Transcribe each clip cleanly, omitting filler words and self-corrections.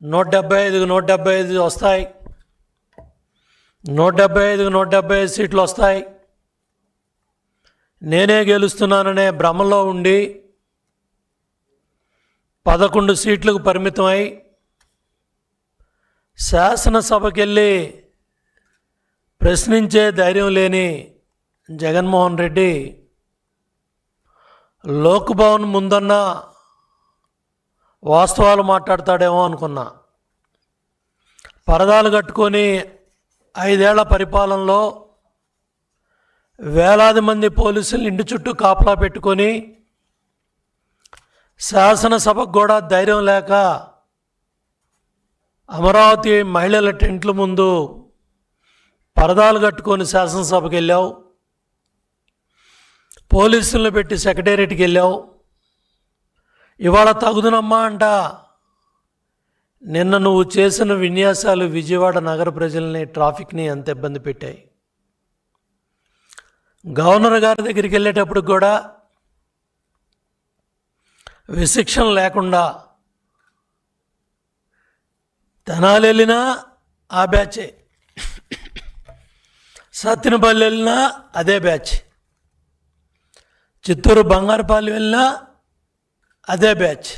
175కు 175 వస్తాయి, 175కు 175 సీట్లు వస్తాయి. నేనే గెలుస్తున్నాననే భ్రమలో ఉండి 11 సీట్లకు పరిమితమై శాసనసభకి వెళ్ళి ప్రశ్నించే ధైర్యం లేని జగన్మోహన్ రెడ్డి లోక్ భవన్ ముందన్న వాస్తవాలు మాట్లాడతాడేమో అనుకున్నా. పరదాలు కట్టుకొని 5 ఏళ్ల పరిపాలనలో వేలాది మంది పోలీసులు ఇంటి చుట్టూ కాపలా పెట్టుకొని శాసనసభకు కూడా ధైర్యం లేక అమరావతి మహిళల టెంట్ల ముందు పరదాలు కట్టుకొని శాసనసభకి వెళ్ళావు, పోలీసులను పెట్టి సెక్రటేరియట్కి వెళ్ళావు. ఇవాళ తగుదునమ్మా అంట నిన్న నువ్వు చేసిన విన్యాసాలు విజయవాడ నగర ప్రజల్ని, ట్రాఫిక్ని ఎంత ఇబ్బంది పెట్టాయి. గవర్నర్ గారి దగ్గరికి వెళ్ళేటప్పుడు కూడా విశిక్షణ లేకుండా తెనాలి వెళ్ళినా ఆ బ్యాచే, సత్తినపల్లి వెళ్ళినా అదే బ్యాచ్, చిత్తూరు బంగారుపాలెం వెళ్ళినా అదే బ్యాచ్.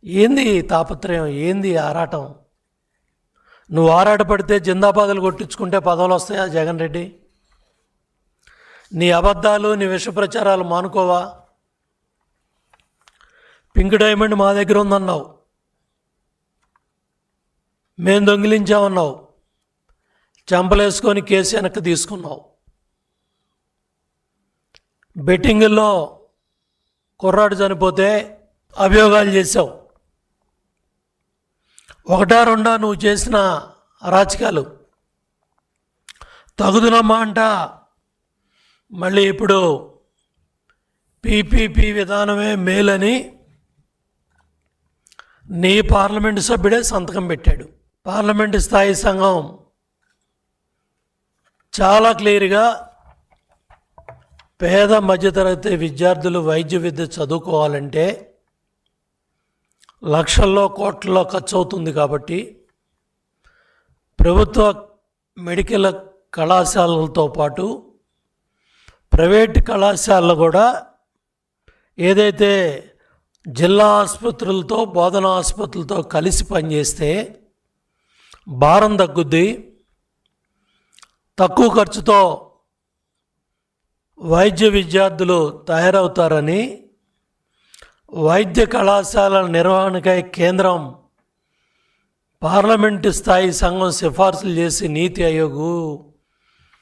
ఏంది తాపత్రయం, ఏంది ఆరాటం? నువ్వు ఆరాటపడితే జిందాబాదులు కొట్టించుకుంటే పదవులు వస్తాయా జగన్ రెడ్డి? నీ అబద్ధాలు, నీ విష ప్రచారాలు మానుకోవా? పింక్ డైమండ్ మా దగ్గర ఉందన్నావు, మేము దొంగిలించామన్నావు, చంపలేసుకొని కేసు వెనక్కి తీసుకున్నావు. బెట్టింగుల్లో కుర్రాడు చనిపోతే అభియోగాలు చేసావు. 1-2 నువ్వు చేసిన అరాచకాలు తగుదునమ్మా అంట. మళ్ళీ ఇప్పుడు పీపీపీ విధానమే మేలని నీ పార్లమెంటు సభ్యుడే సంతకం పెట్టాడు. పార్లమెంటు స్థాయి సంఘం చాలా క్లియర్గా పేద మధ్యతరగతి విద్యార్థులు వైద్య విద్య చదువుకోవాలంటే లక్షల్లో కోట్లలో ఖర్చు అవుతుంది కాబట్టి ప్రభుత్వ మెడికల్ కళాశాలలతో పాటు ప్రైవేట్ కళాశాలలు కూడా ఏదైతే జిల్లా ఆసుపత్రులతో, బోధనా ఆసుపత్రులతో కలిసి పనిచేస్తే భారం తగ్గుద్ది, తక్కువ ఖర్చుతో వైద్య విద్యార్థులు తయారవుతారని వైద్య కళాశాలల నిర్వహణకై కేంద్రం పార్లమెంటు స్థాయి సంఘం సిఫార్సులు చేసి నీతి ఆయోగ్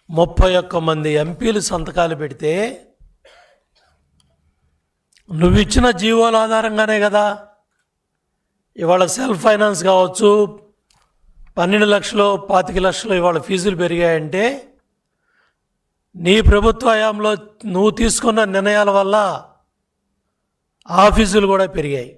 31 మంది ఎంపీలు సంతకాలు పెడితే నువ్విచ్చిన జీవోల ఆధారంగానే కదా ఇవాళ సెల్ఫ్ ఫైనాన్స్ కావచ్చు, 12 లక్షలు 25 లక్షలు ఇవాళ ఫీజులు పెరిగాయంటే నీ ప్రభుత్వ హయాంలో నువ్వు తీసుకున్న నిర్ణయాల వల్ల ఆ ఫీజులు కూడా పెరిగాయి.